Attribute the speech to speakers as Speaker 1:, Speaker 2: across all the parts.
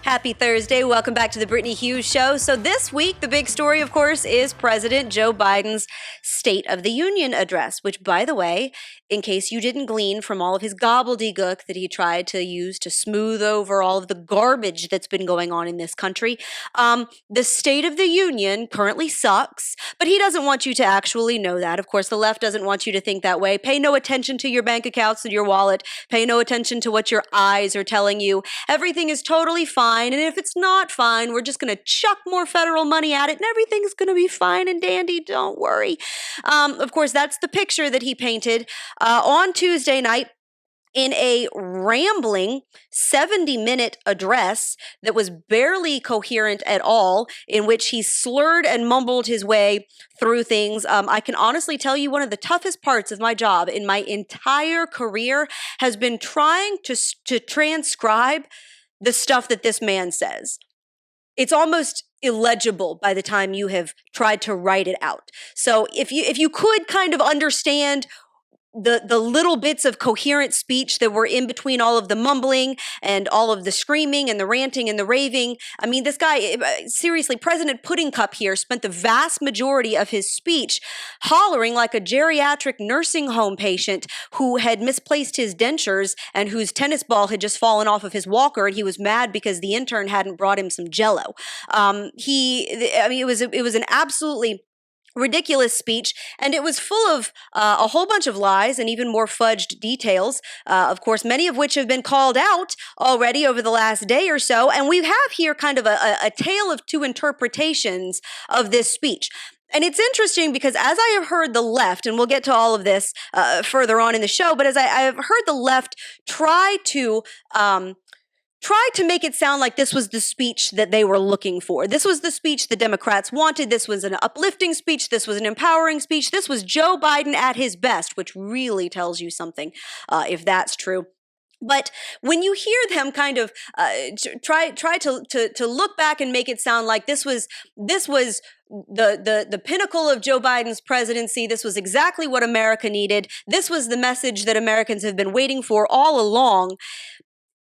Speaker 1: Happy Thursday. Welcome back to the Brittany Hughes Show. So this week, the big story, of course, is President Joe Biden's State of the Union address, which, by the way, in case you didn't glean from all of his gobbledygook that he tried to use to smooth over all of the garbage that's been going on in this country, the State of the Union currently sucks, but he doesn't want you to actually know that. Of course, the left doesn't want you to think that way. Pay no attention to your bank accounts and your wallet. Pay no attention to what your eyes are telling you. Everything is totally fine. And if it's not fine, we're just going to chuck more federal money at it and everything's going to be fine and dandy. Don't worry. Of course, that's the picture that he painted on Tuesday night in a rambling 70-minute address that was barely coherent at all, in which he slurred and mumbled his way through things. I can honestly tell you one of the toughest parts of my job in my entire career has been trying to transcribe the stuff that this man says. It's almost illegible by the time you have tried to write it out. So if you could kind of understand the little bits of coherent speech that were in between all of the mumbling and all of the screaming and the ranting and the raving. I mean, this guy, seriously, President Pudding Cup here spent the vast majority of his speech hollering like a geriatric nursing home patient who had misplaced his dentures and whose tennis ball had just fallen off of his walker, and he was mad because the intern hadn't brought him some Jell-O. It was an absolutely ridiculous speech, and it was full of a whole bunch of lies and even more fudged details, of course, many of which have been called out already over the last day or so. And we have here kind of a tale of two interpretations of this speech. And it's interesting because as I have heard the left, and we'll get to all of this further on in the show, but as I have heard the left try to make it sound like this was the speech that they were looking for. This was the speech the Democrats wanted. This was an uplifting speech. This was an empowering speech. This was Joe Biden at his best, which really tells you something, if that's true. But when you hear them kind of try to look back and make it sound like this was the pinnacle of Joe Biden's presidency, this was exactly what America needed, this was the message that Americans have been waiting for all along,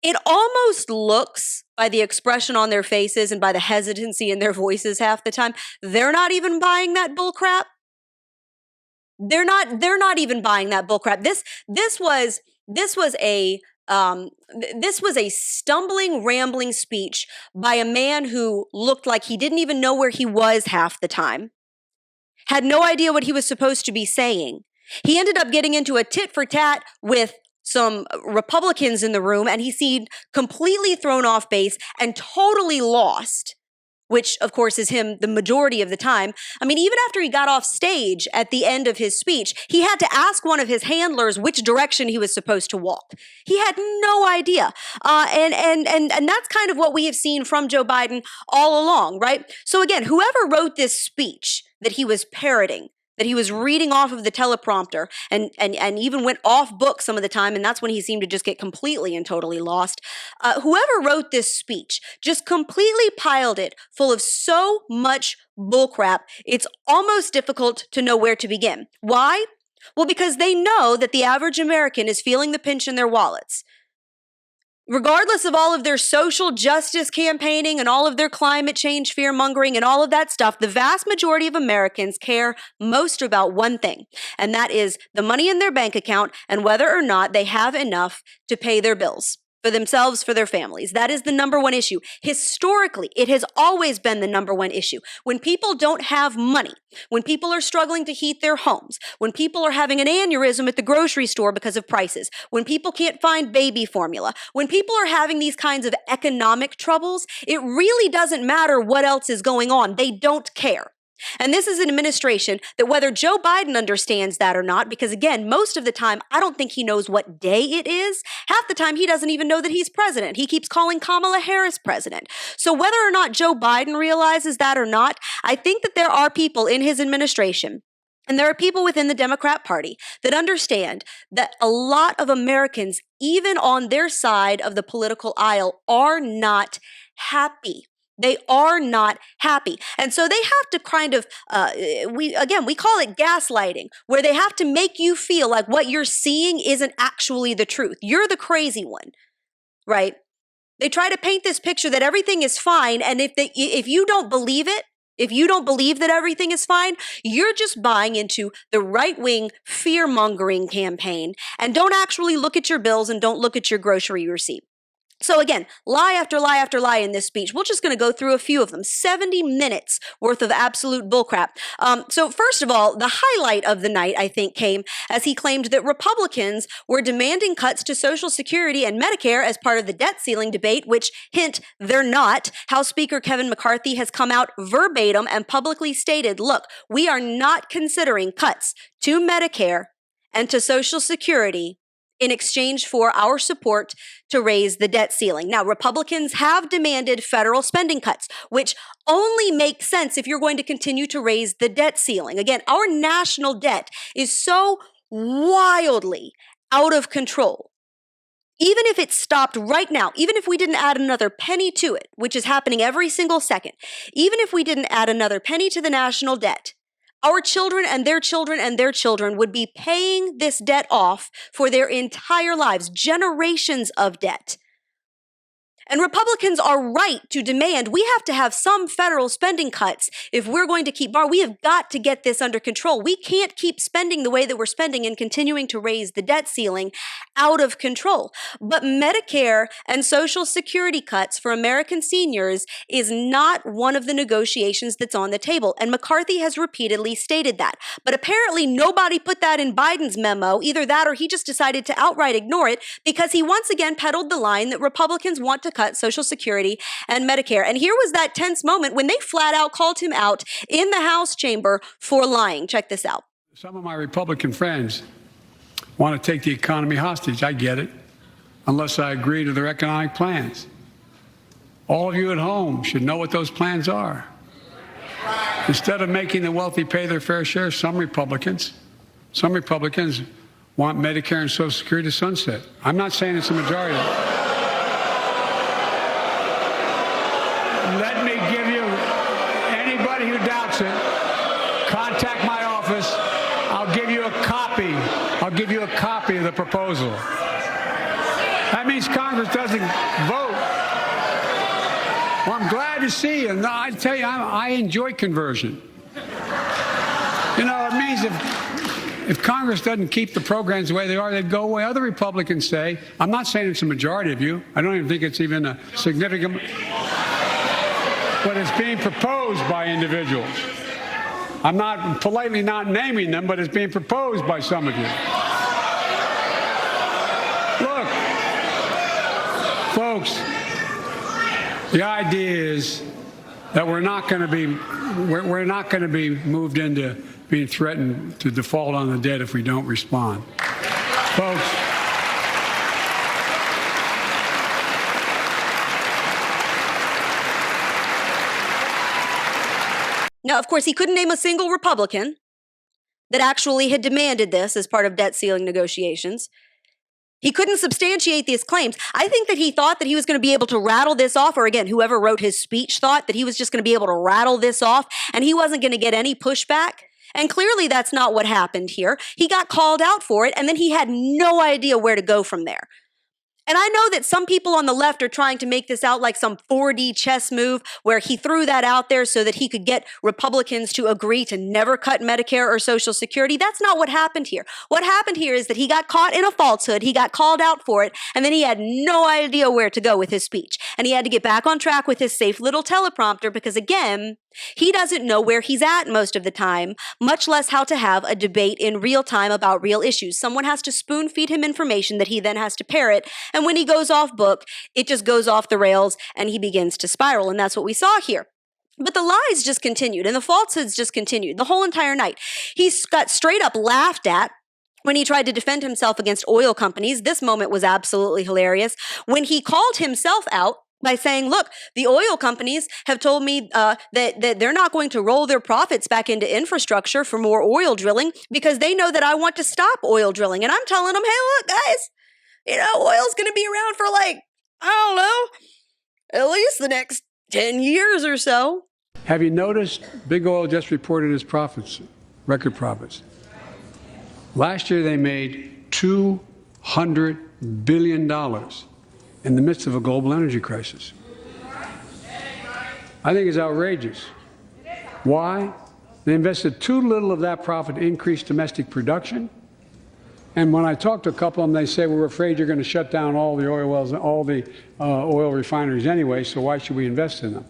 Speaker 1: it almost looks, by the expression on their faces and by the hesitancy in their voices half the time, they're not even buying that bull crap. They're not even buying that bull crap. This was a stumbling, rambling speech by a man who looked like he didn't even know where he was half the time, had no idea what he was supposed to be saying. He ended up getting into a tit for tat with some Republicans in the room, and he seemed completely thrown off base and totally lost, which of course is him the majority of the time. I mean, even after he got off stage at the end of his speech, he had to ask one of his handlers which direction he was supposed to walk. He had no idea. And that's kind of what we have seen from Joe Biden all along, right? So again, whoever wrote this speech that he was parroting, that he was reading off of the teleprompter and even went off book some of the time, and that's when he seemed to just get completely and totally lost. Whoever wrote this speech just completely piled it full of so much bullcrap, it's almost difficult to know where to begin. Why? Well, because they know that the average American is feeling the pinch in their wallets. Regardless of all of their social justice campaigning and all of their climate change fear-mongering and all of that stuff, the vast majority of Americans care most about one thing, and that is the money in their bank account and whether or not they have enough to pay their bills for themselves, for their families. That is the number one issue. Historically, it has always been the number one issue. When people don't have money, when people are struggling to heat their homes, when people are having an aneurysm at the grocery store because of prices, when people can't find baby formula, when people are having these kinds of economic troubles, it really doesn't matter what else is going on. They don't care. And this is an administration that, whether Joe Biden understands that or not, because again, most of the time, I don't think he knows what day it is. Half the time, he doesn't even know that he's president. He keeps calling Kamala Harris president. So whether or not Joe Biden realizes that or not, I think that there are people in his administration, and there are people within the Democrat Party that understand that a lot of Americans, even on their side of the political aisle, are not happy. They are not happy. And so they have to kind of, we call it gaslighting, where they have to make you feel like what you're seeing isn't actually the truth. You're the crazy one, right? They try to paint this picture that everything is fine, and if you don't believe it, if you don't believe that everything is fine, you're just buying into the right-wing fear-mongering campaign and don't actually look at your bills and don't look at your grocery receipt. So again, lie after lie after lie in this speech. We're just going to go through a few of them. 70 minutes worth of absolute bullcrap. So first of all, the highlight of the night, I think, came as he claimed that Republicans were demanding cuts to Social Security and Medicare as part of the debt ceiling debate, which, hint, they're not. House Speaker Kevin McCarthy has come out verbatim and publicly stated, look, we are not considering cuts to Medicare and to Social Security in exchange for our support to raise the debt ceiling. Now, Republicans have demanded federal spending cuts, which only make sense if you're going to continue to raise the debt ceiling. Again, our national debt is so wildly out of control. Even if it stopped right now, even if we didn't add another penny to it, which is happening every single second, even if we didn't add another penny to the national debt, our children and their children and their children would be paying this debt off for their entire lives, generations of debt. And Republicans are right to demand we have to have some federal spending cuts if we're going to keep borrowing. We have got to get this under control. We can't keep spending the way that we're spending and continuing to raise the debt ceiling out of control. But Medicare and Social Security cuts for American seniors is not one of the negotiations that's on the table. And McCarthy has repeatedly stated that. But apparently nobody put that in Biden's memo, either that or he just decided to outright ignore it because he once again peddled the line that Republicans want to cut Social Security and Medicare. And here was that tense moment when they flat out called him out in the House chamber for lying. Check this out.
Speaker 2: Some of my Republican friends want to take the economy hostage. I get it, unless I agree to their economic plans. All of you at home should know what those plans are. Instead of making the wealthy pay their fair share, some Republicans want Medicare and Social Security to sunset. I'm not saying it's a majority. Let me give you, anybody who doubts it, contact my office. I'll give you a copy. I'll give you a copy of the proposal. That means Congress doesn't vote. Well, I'm glad to see you. No, I tell you, I enjoy conversion. You know, it means if Congress doesn't keep the programs the way they are, they'd go away. Other Republicans say, I'm not saying it's a majority of you. I don't even think it's even a significant... but it's being proposed by individuals. I'm not politely not naming them, but it's being proposed by some of you. Look, folks, the idea is that we're not going to be moved into being threatened to default on the debt if we don't respond. Folks,
Speaker 1: now, of course, he couldn't name a single Republican that actually had demanded this as part of debt ceiling negotiations. He couldn't substantiate these claims. I think that he thought that he was going to be able to rattle this off, or again, whoever wrote his speech thought that he was just going to be able to rattle this off and he wasn't going to get any pushback. And clearly that's not what happened here. He got called out for it and then he had no idea where to go from there. And I know that some people on the left are trying to make this out like some 4D chess move where he threw that out there so that he could get Republicans to agree to never cut Medicare or Social Security. That's not what happened here. What happened here is that he got caught in a falsehood. He got called out for it, and then he had no idea where to go with his speech. And he had to get back on track with his safe little teleprompter because, again, he doesn't know where he's at most of the time, much less how to have a debate in real time about real issues. Someone has to spoon feed him information that he then has to parrot. And when he goes off book, it just goes off the rails and he begins to spiral. And that's what we saw here. But the lies just continued and the falsehoods just continued the whole entire night. He got straight up laughed at when he tried to defend himself against oil companies. This moment was absolutely hilarious. When he called himself out by saying, look, the oil companies have told me that they're not going to roll their profits back into infrastructure for more oil drilling because they know that I want to stop oil drilling. And I'm telling them, hey, look, guys, you know, oil's going to be around for like, I don't know, at least the next 10 years or so.
Speaker 2: have you noticed Big Oil just reported its profits, record profits? Last year they made $200 billion. in the midst of a global energy crisis. I think it's outrageous. Why? They invested too little of that profit to increase domestic production. And when I talk to a couple of them, they say, we're afraid you're going to shut down all the oil wells, all the oil refineries anyway, so why should we invest in them?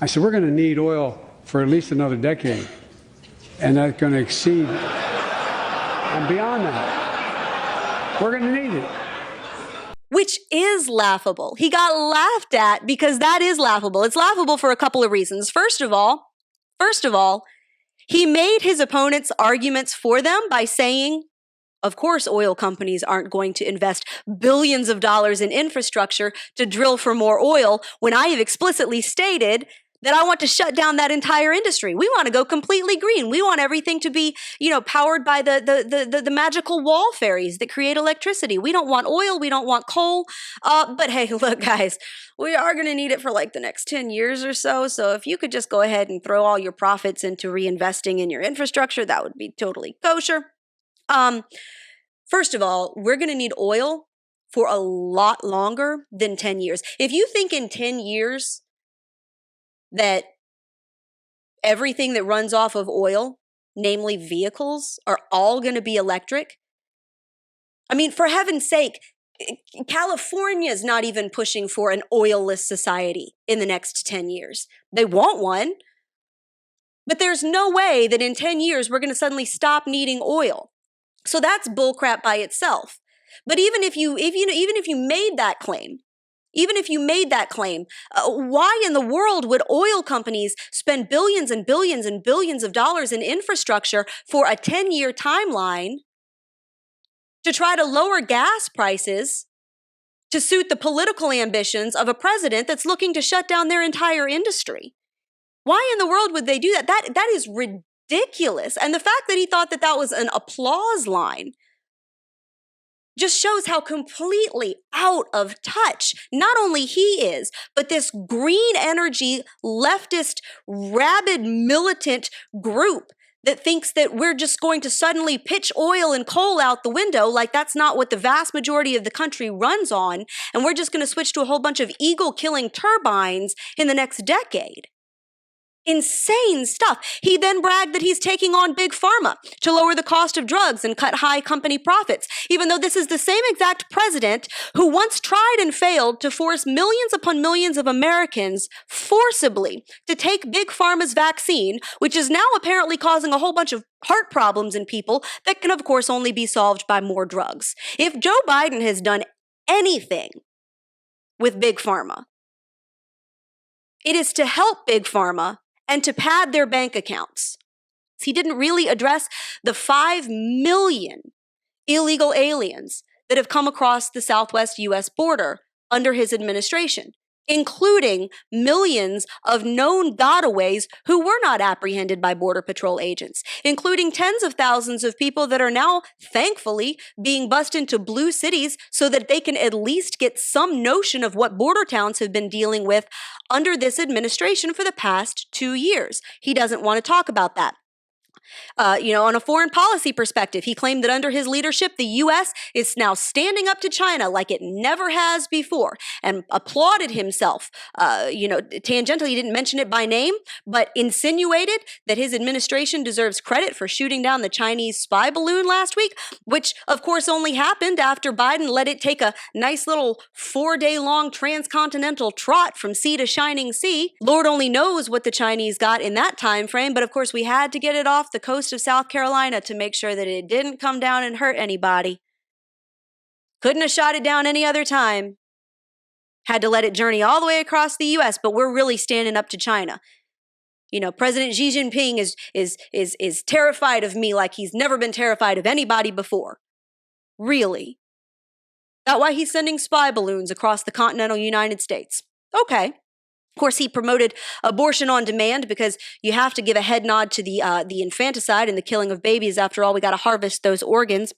Speaker 2: I said, we're going to need oil for at least another decade. And that's going to exceed and beyond that. We're going to need it.
Speaker 1: Which is laughable. He got laughed at because that is laughable. It's laughable for a couple of reasons. First of all, he made his opponent's arguments for them by saying, of course, oil companies aren't going to invest billions of dollars in infrastructure to drill for more oil when I have explicitly stated that I want to shut down that entire industry. We want to go completely green. We want everything to be, powered by the magical wall fairies that create electricity. We don't want oil. We don't want coal. But hey, look, guys, we are going to need it for like the next 10 years or so. So if you could just go ahead and throw all your profits into reinvesting in your infrastructure, that would be totally kosher. First of all, we're going to need oil for a lot longer than 10 years. If you think in 10 years that everything that runs off of oil, namely vehicles, are all going to be electric, I mean, for heaven's sake, California's not even pushing for an oilless society in the next 10 years. They want one, but there's no way that in 10 years we're going to suddenly stop needing oil. So that's bullcrap by itself. But even if you made that claim, why in the world would oil companies spend billions and billions and billions of dollars in infrastructure for a 10-year timeline to try to lower gas prices to suit the political ambitions of a president that's looking to shut down their entire industry? Why in the world would they do that? That is ridiculous. And the fact that he thought that that was an applause line just shows how completely out of touch not only he is, but this green energy, leftist, rabid, militant group that thinks that we're just going to suddenly pitch oil and coal out the window like that's not what the vast majority of the country runs on, and we're just going to switch to a whole bunch of eagle-killing turbines in the next decade. Insane stuff. He then bragged that he's taking on big pharma to lower the cost of drugs and cut high company profits, even though this is the same exact president who once tried and failed to force millions upon millions of Americans forcibly to take big pharma's vaccine, which is now apparently causing a whole bunch of heart problems in people that can, of course, only be solved by more drugs. If Joe Biden has done anything with big pharma, it is to help big pharma and to pad their bank accounts. He didn't really address the 5 million illegal aliens that have come across the southwest U.S. border under his administration, including millions of known gotaways who were not apprehended by Border Patrol agents, including tens of thousands of people that are now, thankfully, being bussed into blue cities so that they can at least get some notion of what border towns have been dealing with under this administration for the past 2 years. He doesn't want to talk about that. On a foreign policy perspective, he claimed that under his leadership, the U.S. is now standing up to China like it never has before, and applauded himself. Tangentially, he didn't mention it by name, but insinuated that his administration deserves credit for shooting down the Chinese spy balloon last week, which, of course, only happened after Biden let it take a nice little 4-day-long transcontinental trot from sea to shining sea. Lord only knows what the Chinese got in that time frame, but of course, we had to get it off the coast of South Carolina to make sure that it didn't come down and hurt anybody. Couldn't have shot it down any other time. Had to let it journey all the way across the U.S., but we're really standing up to China. President Xi Jinping is terrified of me like he's never been terrified of anybody before. Really? That's why he's sending spy balloons across the continental United States. Okay. Of course, he promoted abortion on demand because you have to give a head nod to the infanticide and the killing of babies. After all, we got to harvest those organs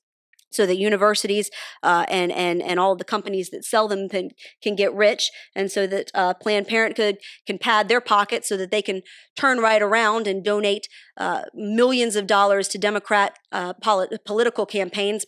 Speaker 1: so that universities and all of the companies that sell them can get rich, and so that Planned Parenthood can pad their pockets so that they can turn right around and donate millions of dollars to Democrat political campaigns.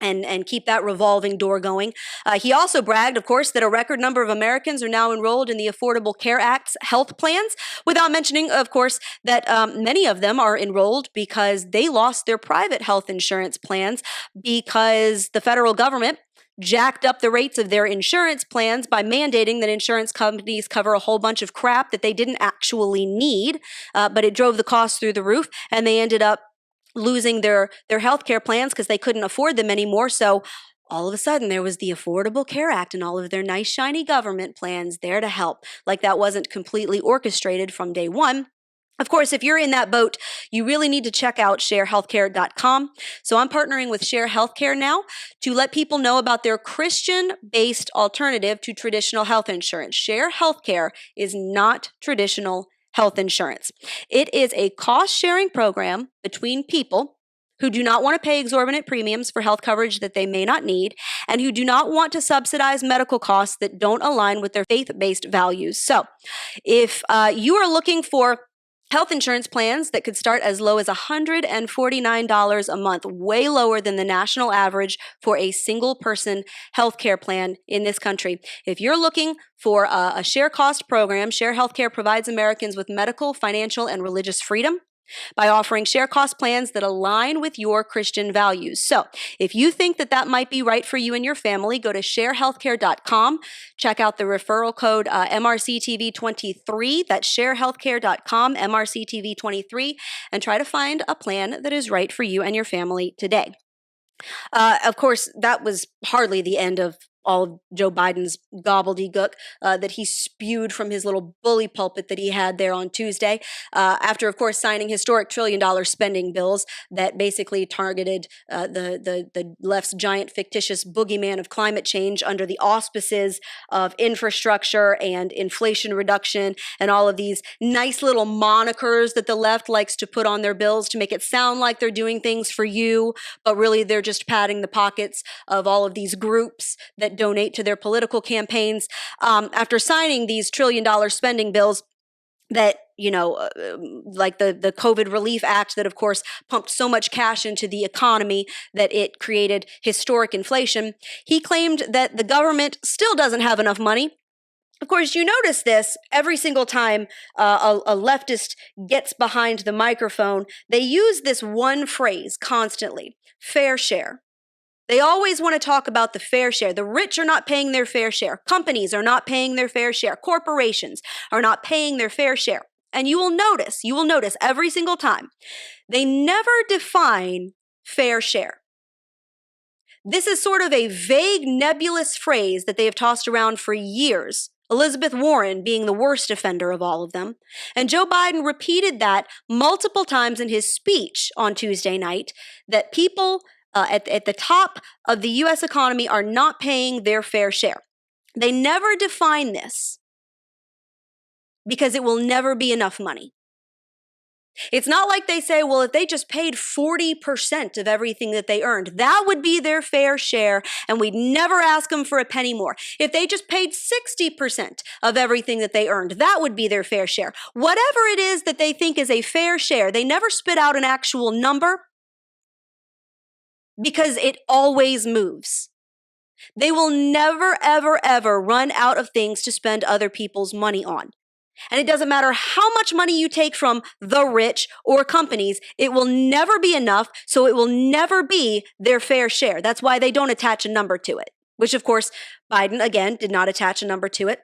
Speaker 1: and keep that revolving door going. He also bragged, of course, that a record number of Americans are now enrolled in the Affordable Care Act's health plans, without mentioning, of course, that many of them are enrolled because they lost their private health insurance plans because the federal government jacked up the rates of their insurance plans by mandating that insurance companies cover a whole bunch of crap that they didn't actually need, but it drove the costs through the roof, and they ended up losing their healthcare plans because they couldn't afford them anymore. So all of a sudden there was the Affordable Care Act and all of their nice shiny government plans there to help. Like that wasn't completely orchestrated from day one. Of course, if you're in that boat, you really need to check out sharehealthcare.com. So I'm partnering with Share Healthcare now to let people know about their Christian-based alternative to traditional health insurance. Share Healthcare is not traditional health insurance. It is a cost-sharing program between people who do not want to pay exorbitant premiums for health coverage that they may not need, and who do not want to subsidize medical costs that don't align with their faith-based values. So if you are looking for health insurance plans that could start as low as $149 a month, way lower than the national average for a single person healthcare plan in this country. If you're looking for a share cost program, Share Healthcare provides Americans with medical, financial, and religious freedom by offering share cost plans that align with your Christian values. So if you think that that might be right for you and your family, go to sharehealthcare.com, check out the referral code MRCTV23, that's sharehealthcare.com, MRCTV23, and try to find a plan that is right for you and your family today. Of course, that was hardly the end of all of Joe Biden's gobbledygook that he spewed from his little bully pulpit that he had there on Tuesday, after, of course, signing historic trillion-dollar spending bills that basically targeted the left's giant fictitious boogeyman of climate change under the auspices of infrastructure and inflation reduction and all of these nice little monikers that the left likes to put on their bills to make it sound like they're doing things for you, but really they're just padding the pockets of all of these groups that donate to their political campaigns. After signing these trillion-dollar spending bills that, like the COVID Relief Act that, of course, pumped so much cash into the economy that it created historic inflation, he claimed that the government still doesn't have enough money. Of course, you notice this every single time a leftist gets behind the microphone. They use this one phrase constantly: fair share. They always want to talk about the fair share. The rich are not paying their fair share. Companies are not paying their fair share. Corporations are not paying their fair share. And you will notice every single time, they never define fair share. This is sort of a vague, nebulous phrase that they have tossed around for years, Elizabeth Warren being the worst offender of all of them. And Joe Biden repeated that multiple times in his speech on Tuesday night, that people at the top of the U.S. economy are not paying their fair share. They never define this because it will never be enough money. It's not like they say, well, if they just paid 40% of everything that they earned, that would be their fair share, and we'd never ask them for a penny more. If they just paid 60% of everything that they earned, that would be their fair share. Whatever it is that they think is a fair share, they never spit out an actual number, because it always moves. They will never, ever, ever run out of things to spend other people's money on. And it doesn't matter how much money you take from the rich or companies, it will never be enough, so it will never be their fair share. That's why they don't attach a number to it, which, of course, Biden, again, did not attach a number to it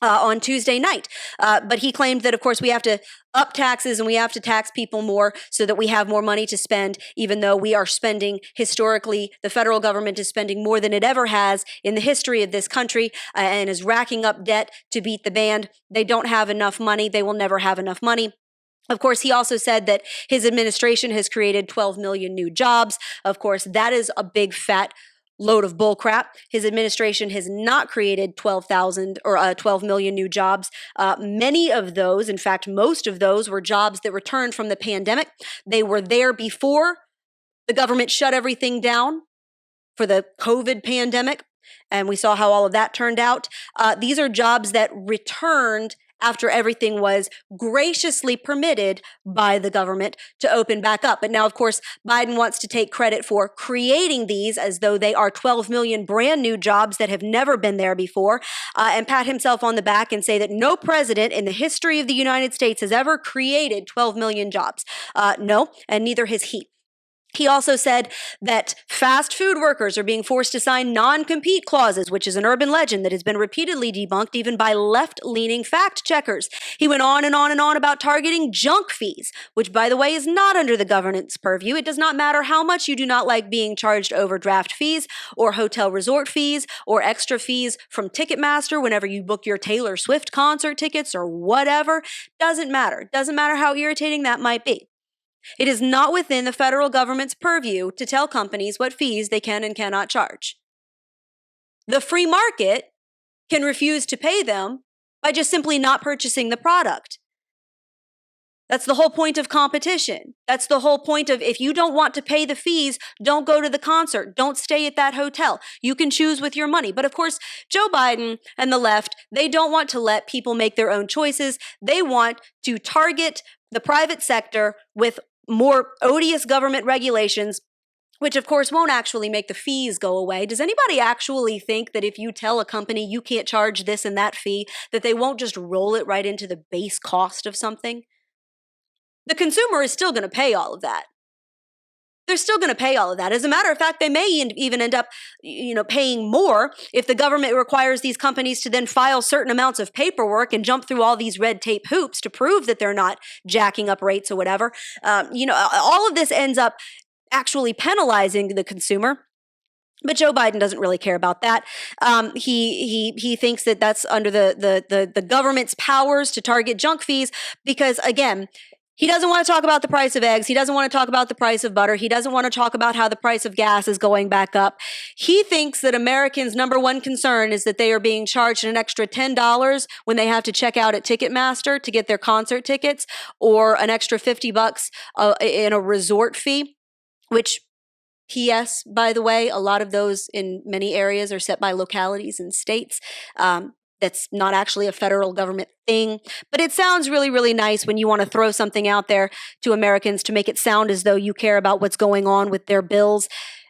Speaker 1: on Tuesday night. But he claimed that, of course, we have to up taxes and we have to tax people more so that we have more money to spend, even though we are spending historically, the federal government is spending more than it ever has in the history of this country and is racking up debt to beat the band. They don't have enough money. They will never have enough money. Of course, he also said that his administration has created 12 million new jobs. Of course, that is a big fat load of bullcrap. His administration has not created 12 million new jobs. Many of those, in fact, most of those were jobs that returned from the pandemic. They were there before the government shut everything down for the COVID pandemic, and we saw how all of that turned out. These are jobs that returned after everything was graciously permitted by the government to open back up. But now, of course, Biden wants to take credit for creating these as though they are 12 million brand new jobs that have never been there before, and pat himself on the back and say that no president in the history of the United States has ever created 12 million jobs. No, and neither has he. He also said that fast food workers are being forced to sign non-compete clauses, which is an urban legend that has been repeatedly debunked even by left-leaning fact checkers. He went on and on and on about targeting junk fees, which, by the way, is not under the government's purview. It does not matter how much you do not like being charged overdraft fees or hotel resort fees or extra fees from Ticketmaster whenever you book your Taylor Swift concert tickets or whatever. Doesn't matter. Doesn't matter how irritating that might be. It is not within the federal government's purview to tell companies what fees they can and cannot charge. The free market can refuse to pay them by just simply not purchasing the product. That's the whole point of competition. That's the whole point of, if you don't want to pay the fees, don't go to the concert. Don't stay at that hotel. You can choose with your money. But of course, Joe Biden and the left, they don't want to let people make their own choices. They want to target the private sector with more odious government regulations, which of course won't actually make the fees go away. Does anybody actually think that if you tell a company you can't charge this and that fee, that they won't just roll it right into the base cost of something? The consumer is still going to pay all of that. They're still going to pay all of that. As a matter of fact, they may even end up, paying more if the government requires these companies to then file certain amounts of paperwork and jump through all these red tape hoops to prove that they're not jacking up rates or whatever. All of this ends up actually penalizing the consumer. But Joe Biden doesn't really care about that. He thinks that that's under the government's powers to target junk fees because, again, he doesn't want to talk about the price of eggs. He doesn't want to talk about the price of butter. He doesn't want to talk about how the price of gas is going back up. He thinks that Americans' number one concern is that they are being charged an extra $10 when they have to check out at Ticketmaster to get their concert tickets, or an extra $50 in a resort fee, which, P.S., by the way, a lot of those in many areas are set by localities and states. That's not actually a federal government thing. But it sounds really, really nice when you want to throw something out there to Americans to make it sound as though you care about what's going on with their bills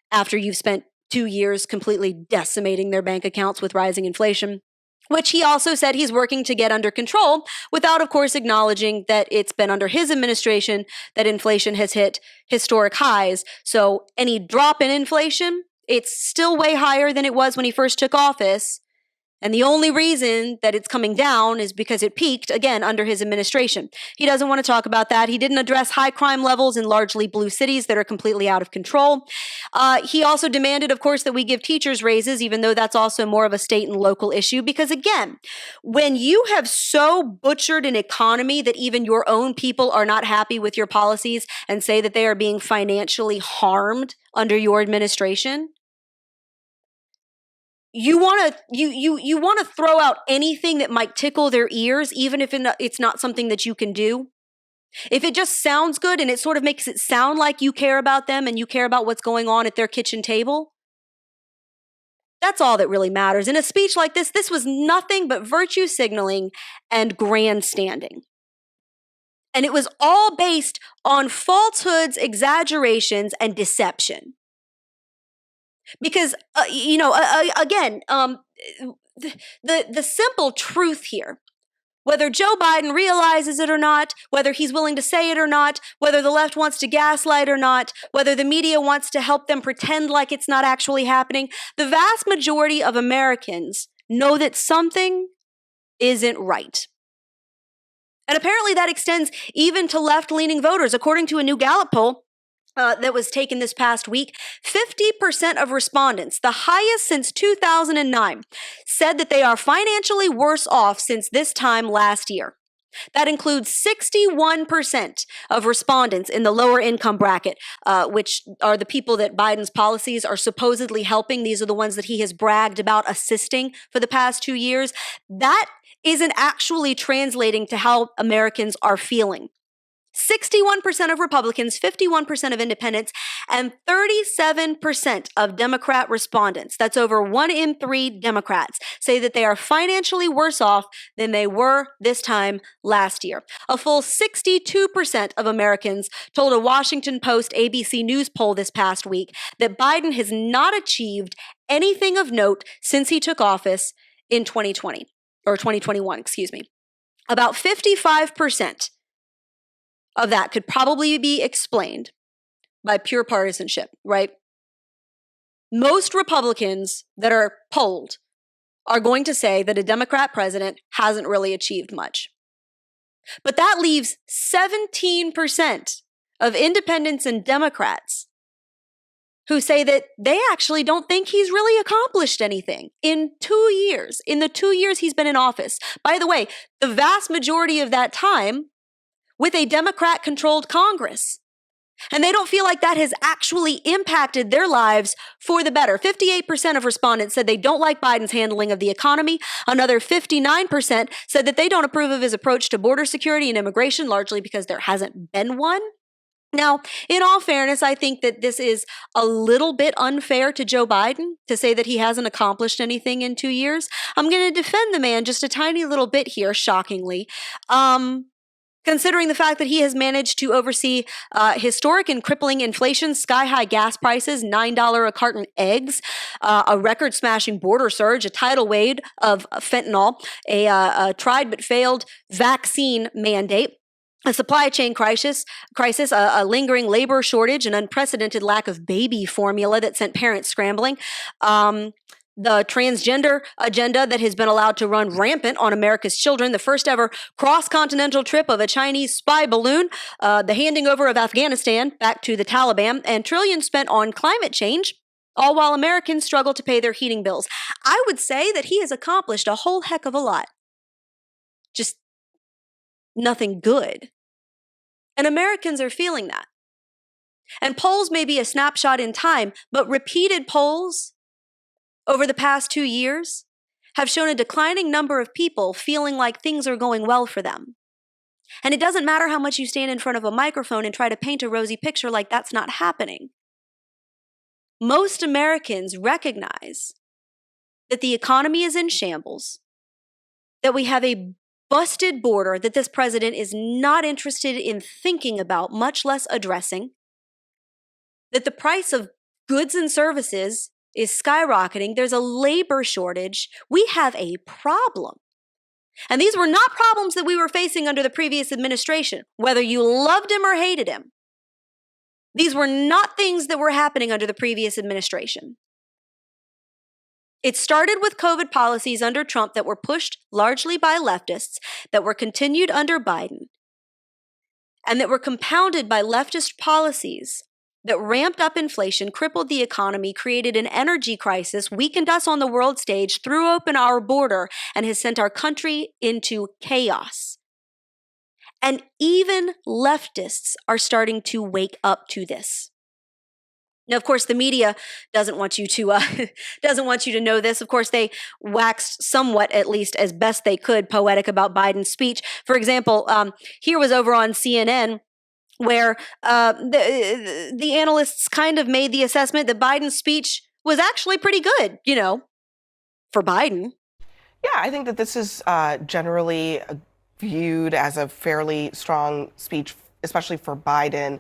Speaker 1: after you've spent 2 years completely decimating their bank accounts with rising inflation, which he also said he's working to get under control without, of course, acknowledging that it's been under his administration that inflation has hit historic highs. So any drop in inflation, it's still way higher than it was when he first took office. And the only reason that it's coming down is because it peaked, again, under his administration. He doesn't want to talk about that. He didn't address high crime levels in largely blue cities that are completely out of control. He also demanded, of course, that we give teachers raises, even though that's also more of a state and local issue. Because again, when you have so butchered an economy that even your own people are not happy with your policies and say that they are being financially harmed under your administration, you want to throw out anything that might tickle their ears, even if it's not something that you can do. If it just sounds good and it sort of makes it sound like you care about them and you care about what's going on at their kitchen table, that's all that really matters. In a speech like this was nothing but virtue signaling and grandstanding. And it was all based on falsehoods, exaggerations, and deception. Because, again, the simple truth here, whether Joe Biden realizes it or not, whether he's willing to say it or not, whether the left wants to gaslight or not, whether the media wants to help them pretend like it's not actually happening, the vast majority of Americans know that something isn't right. And apparently that extends even to left-leaning voters. According to a new Gallup poll, that was taken this past week, 50% of respondents, the highest since 2009, said that they are financially worse off since this time last year. That includes 61% of respondents in the lower income bracket, which are the people that Biden's policies are supposedly helping. These are the ones that he has bragged about assisting for the past 2 years. That isn't actually translating to how Americans are feeling. 61% of Republicans, 51% of independents, and 37% of Democrat respondents, that's over 1 in 3 Democrats, say that they are financially worse off than they were this time last year. A full 62% of Americans told a Washington Post ABC News poll this past week that Biden has not achieved anything of note since he took office in 2020, or 2021, excuse me. About 55% of that could probably be explained by pure partisanship, right? Most Republicans that are polled are going to say that a Democrat president hasn't really achieved much. But that leaves 17% of independents and Democrats who say that they actually don't think he's really accomplished anything in 2 years, in the 2 years he's been in office. By the way, the vast majority of that time with a Democrat-controlled Congress. And they don't feel like that has actually impacted their lives for the better. 58% of respondents said they don't like Biden's handling of the economy. Another 59% said that they don't approve of his approach to border security and immigration, largely because there hasn't been one. Now, in all fairness, I think that this is a little bit unfair to Joe Biden to say that he hasn't accomplished anything in 2 years. I'm going to defend the man just a tiny little bit here, shockingly. Considering the fact that he has managed to oversee historic and crippling inflation, sky-high gas prices, $9 a carton eggs, a record-smashing border surge, a tidal wave of fentanyl, a tried but failed vaccine mandate, a supply chain crisis, a lingering labor shortage, an unprecedented lack of baby formula that sent parents scrambling, the transgender agenda that has been allowed to run rampant on America's children, the first ever cross-continental trip of a Chinese spy balloon, the handing over of Afghanistan back to the Taliban, and trillions spent on climate change, all while Americans struggle to pay their heating bills. I would say that he has accomplished a whole heck of a lot. Just nothing good. And Americans are feeling that. And polls may be a snapshot in time, but repeated polls over the past 2 years have shown a declining number of people feeling like things are going well for them. And it doesn't matter how much you stand in front of a microphone and try to paint a rosy picture like that's not happening. Most Americans recognize that the economy is in shambles, that we have a busted border that this president is not interested in thinking about, much less addressing, that the price of goods and services is skyrocketing. There's a labor shortage. We have a problem. And these were not problems that we were facing under the previous administration, whether you loved him or hated him. These were not things that were happening under the previous administration. It started with COVID policies under Trump that were pushed largely by leftists, that were continued under Biden, and that were compounded by leftist policies that ramped up inflation, crippled the economy, created an energy crisis, weakened us on the world stage, threw open our border, and has sent our country into chaos. And even leftists are starting to wake up to this. Now, of course, the media doesn't want you to know this. Of course, they waxed somewhat, at least as best they could, poetic about Biden's speech. For example, here was over on CNN, where the analysts kind of made the assessment that Biden's speech was actually pretty good, for Biden.
Speaker 3: Yeah, I think that this is generally viewed as a fairly strong speech, especially for Biden.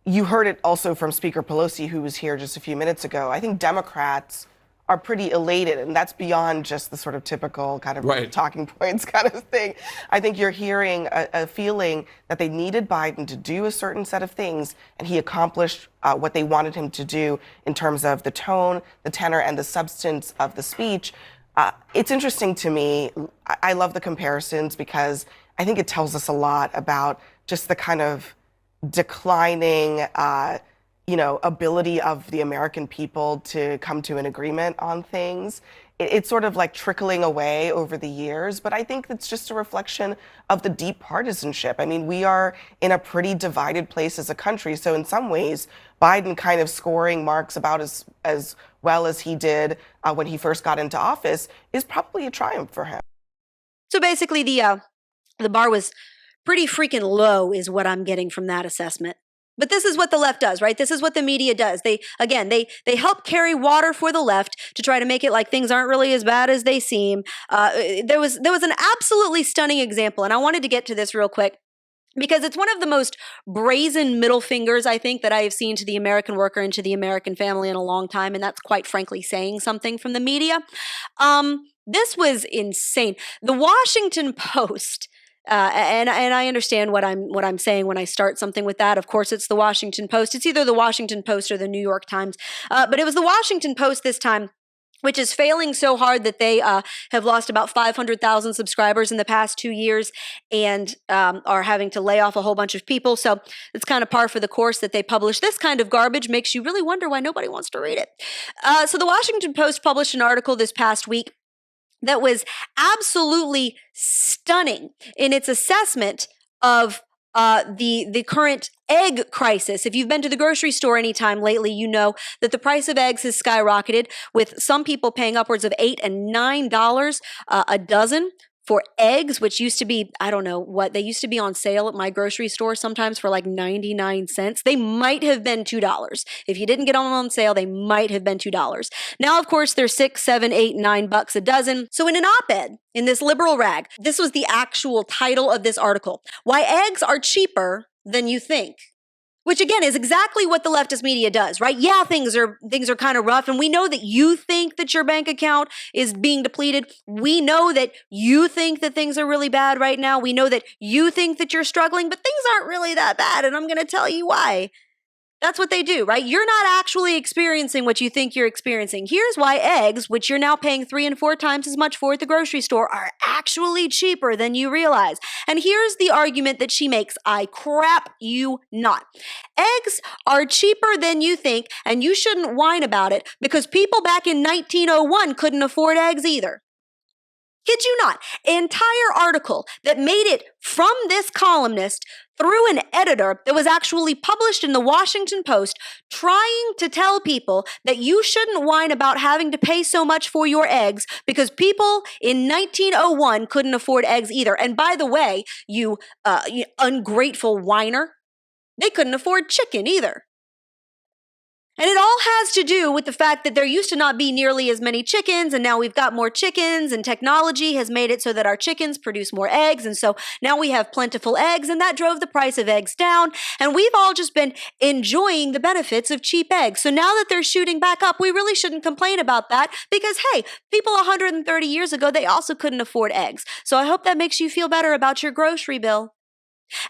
Speaker 3: You heard it also from Speaker Pelosi, who was here just a few minutes ago. I think Democrats are pretty elated, and that's beyond just the sort of typical kind of talking points kind of thing. I think you're hearing a feeling that they needed Biden to do a certain set of things, and he accomplished what they wanted him to do in terms of the tone, the tenor, and the substance of the speech. It's interesting to me. I love the comparisons because I think it tells us a lot about just the kind of declining ability of the American people to come to an agreement on things. It's sort of like trickling away over the years, but I think it's just a reflection of the deep partisanship. I mean, we are in a pretty divided place as a country. So in some ways, Biden kind of scoring marks about as well as he did when he first got into office is probably a triumph for him.
Speaker 1: So basically the bar was pretty freaking low is what I'm getting from that assessment. But this is what the left does, right? This is what the media does. They help carry water for the left to try to make it like things aren't really as bad as they seem. There was an absolutely stunning example, and I wanted to get to this real quick because it's one of the most brazen middle fingers, I think, that I have seen to the American worker and to the American family in a long time, and that's quite frankly saying something from the media. This was insane. The Washington Post. And I understand what I'm saying when I start something with that. Of course, it's the Washington Post. It's either the Washington Post or the New York Times. But it was the Washington Post this time, which is failing so hard that they have lost about 500,000 subscribers in the past 2 years and are having to lay off a whole bunch of people. So it's kind of par for the course that they publish this kind of garbage. Makes you really wonder why nobody wants to read it. So the Washington Post published an article this past week that was absolutely stunning in its assessment of the current egg crisis. If you've been to the grocery store anytime lately, you know that the price of eggs has skyrocketed, with some people paying upwards of $8 and $9 a dozen for eggs, which used to be, I don't know what, they used to be on sale at my grocery store sometimes for like 99 cents. They might have been $2. If you didn't get them on sale, they might have been $2. Now, of course, they're $6, $7, $8, $9 a dozen. So in an op-ed in this liberal rag, this was the actual title of this article: Why Eggs Are Cheaper Than You Think. Which again is exactly what the leftist media does, right? Yeah, things are kind of rough, and we know that you think that your bank account is being depleted. We know that you think that things are really bad right now. We know that you think that you're struggling, but things aren't really that bad, and I'm going to tell you why. That's what they do, right? You're not actually experiencing what you think you're experiencing. Here's why eggs, which you're now paying 3 and 4 times as much for at the grocery store, are actually cheaper than you realize. And here's the argument that she makes. I crap you not. Eggs are cheaper than you think, and you shouldn't whine about it because people back in 1901 couldn't afford eggs either. Kid you not. Entire article that made it from this columnist through an editor that was actually published in the Washington Post, trying to tell people that you shouldn't whine about having to pay so much for your eggs because people in 1901 couldn't afford eggs either. And by the way, you ungrateful whiner, they couldn't afford chicken either. And it all has to do with the fact that there used to not be nearly as many chickens, and now we've got more chickens, and technology has made it so that our chickens produce more eggs, and so now we have plentiful eggs, and that drove the price of eggs down, and we've all just been enjoying the benefits of cheap eggs. So now that they're shooting back up, we really shouldn't complain about that because, hey, people 130 years ago, they also couldn't afford eggs. So I hope that makes you feel better about your grocery bill.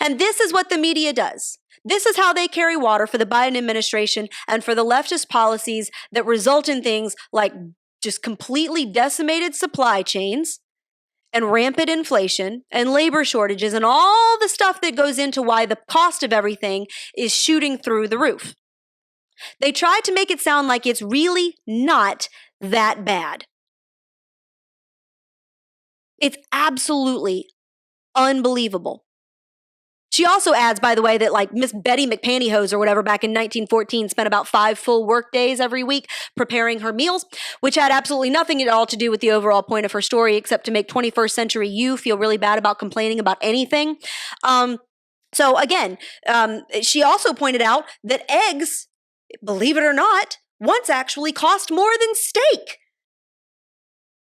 Speaker 1: And this is what the media does. This is how they carry water for the Biden administration and for the leftist policies that result in things like just completely decimated supply chains and rampant inflation and labor shortages and all the stuff that goes into why the cost of everything is shooting through the roof. They try to make it sound like it's really not that bad. It's absolutely unbelievable. She also adds, by the way, that like Miss Betty McPantyhose or whatever back in 1914 spent about 5 full work days every week preparing her meals, which had absolutely nothing at all to do with the overall point of her story, except to make 21st century you feel really bad about complaining about anything. So again, she also pointed out that eggs, believe it or not, once actually cost more than steak.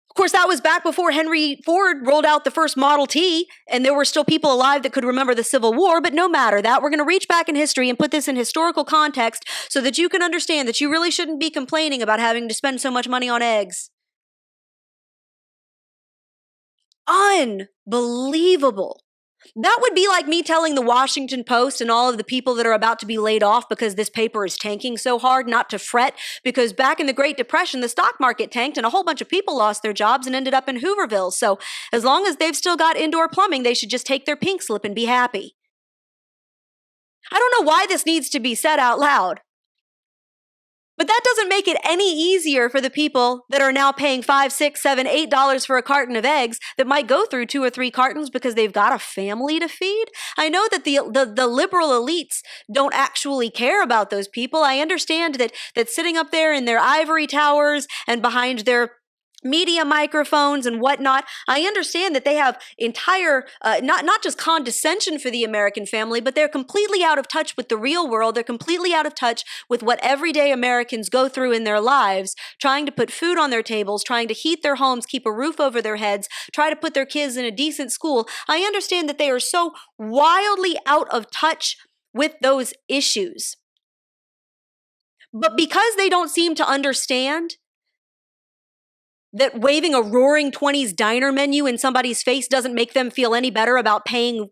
Speaker 1: Of course, that was back before Henry Ford rolled out the first Model T, and there were still people alive that could remember the Civil War, but no matter that, we're going to reach back in history and put this in historical context so that you can understand that you really shouldn't be complaining about having to spend so much money on eggs. Unbelievable. That would be like me telling the Washington Post and all of the people that are about to be laid off because this paper is tanking so hard not to fret, because back in the Great Depression, the stock market tanked and a whole bunch of people lost their jobs and ended up in Hooverville. So as long as they've still got indoor plumbing, they should just take their pink slip and be happy. I don't know why this needs to be said out loud. But that doesn't make it any easier for the people that are now paying $5, $6, $7, $8 for a carton of eggs that might go through 2 or 3 cartons because they've got a family to feed. I know that the liberal elites don't actually care about those people. I understand that sitting up there in their ivory towers and behind their media microphones and whatnot. I understand that they have entire, not just condescension for the American family, but they're completely out of touch with the real world. They're completely out of touch with what everyday Americans go through in their lives, trying to put food on their tables, trying to heat their homes, keep a roof over their heads, try to put their kids in a decent school. I understand that they are so wildly out of touch with those issues. But because they don't seem to understand that waving a roaring 20s diner menu in somebody's face doesn't make them feel any better about paying,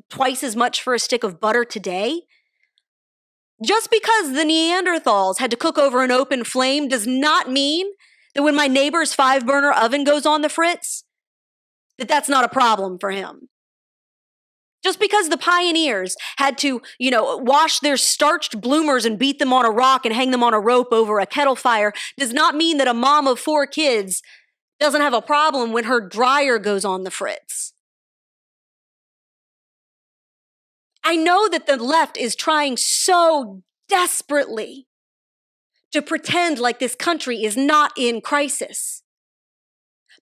Speaker 1: twice as much for a stick of butter today. Just because the Neanderthals had to cook over an open flame does not mean that when my neighbor's 5-burner oven goes on the fritz, that's not a problem for him. Just because the pioneers had to, wash their starched bloomers and beat them on a rock and hang them on a rope over a kettle fire does not mean that a mom of 4 kids doesn't have a problem when her dryer goes on the fritz. I know that the left is trying so desperately to pretend like this country is not in crisis.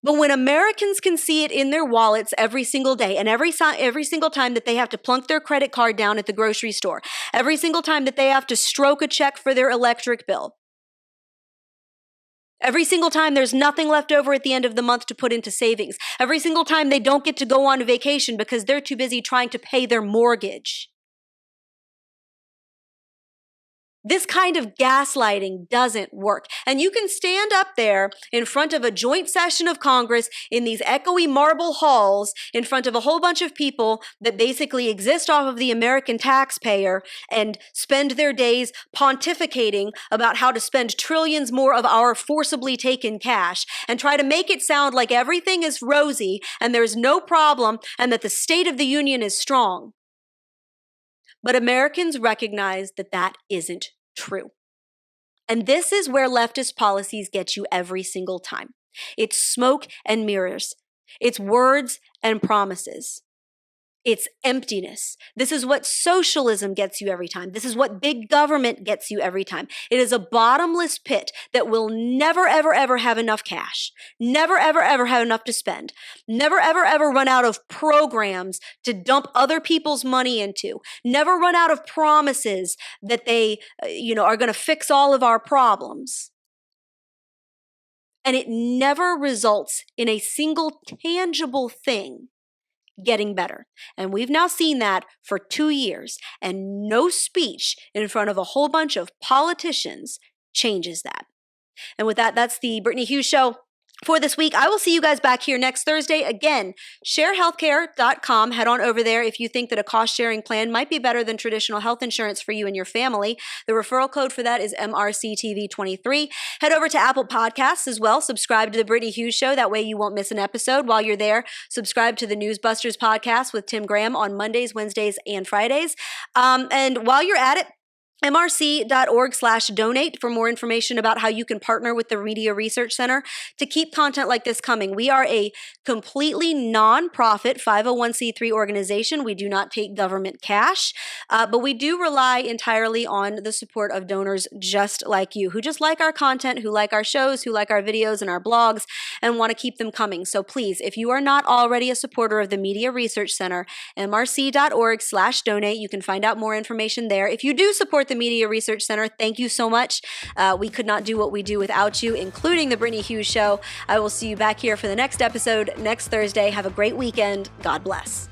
Speaker 1: But when Americans can see it in their wallets every single day, and every single time that they have to plunk their credit card down at the grocery store, every single time that they have to stroke a check for their electric bill, every single time there's nothing left over at the end of the month to put into savings, every single time they don't get to go on vacation because they're too busy trying to pay their mortgage. This kind of gaslighting doesn't work. And you can stand up there in front of a joint session of Congress in these echoey marble halls in front of a whole bunch of people that basically exist off of the American taxpayer and spend their days pontificating about how to spend trillions more of our forcibly taken cash and try to make it sound like everything is rosy and there's no problem and that the State of the Union is strong. But Americans recognize that that isn't true. And this is where leftist policies get you every single time. It's smoke and mirrors. It's words and promises. It's emptiness. This is what socialism gets you every time. This is what big government gets you every time. It is a bottomless pit that will never, ever, ever have enough cash. Never, ever, ever have enough to spend. Never, ever, ever run out of programs to dump other people's money into. Never run out of promises that they, are going to fix all of our problems. And it never results in a single tangible thing getting better. And we've now seen that for 2 years, and no speech in front of a whole bunch of politicians changes that. And with that, that's the Brittany Hughes Show for this week. I will see you guys back here next Thursday. Again, sharehealthcare.com. Head on over there if you think that a cost-sharing plan might be better than traditional health insurance for you and your family. The referral code for that is MRCTV23. Head over to Apple Podcasts as well. Subscribe to the Brittany Hughes Show. That way you won't miss an episode. While you're there, subscribe to the Newsbusters podcast with Tim Graham on Mondays, Wednesdays, and Fridays. And while you're at it, MRC.org/donate for more information about how you can partner with the Media Research Center to keep content like this coming. We are a completely non-profit 501c3 organization. We do not take government cash, but we do rely entirely on the support of donors just like you, who just like our content, who like our shows, who like our videos and our blogs, and want to keep them coming. So please, if you are not already a supporter of the Media Research Center, MRC.org/donate. You can find out more information there. If you do support the Media Research Center, thank you so much. We could not do what we do without you, including the Brittany Hughes Show. I will see you back here for the next episode next Thursday. Have a great weekend. God bless.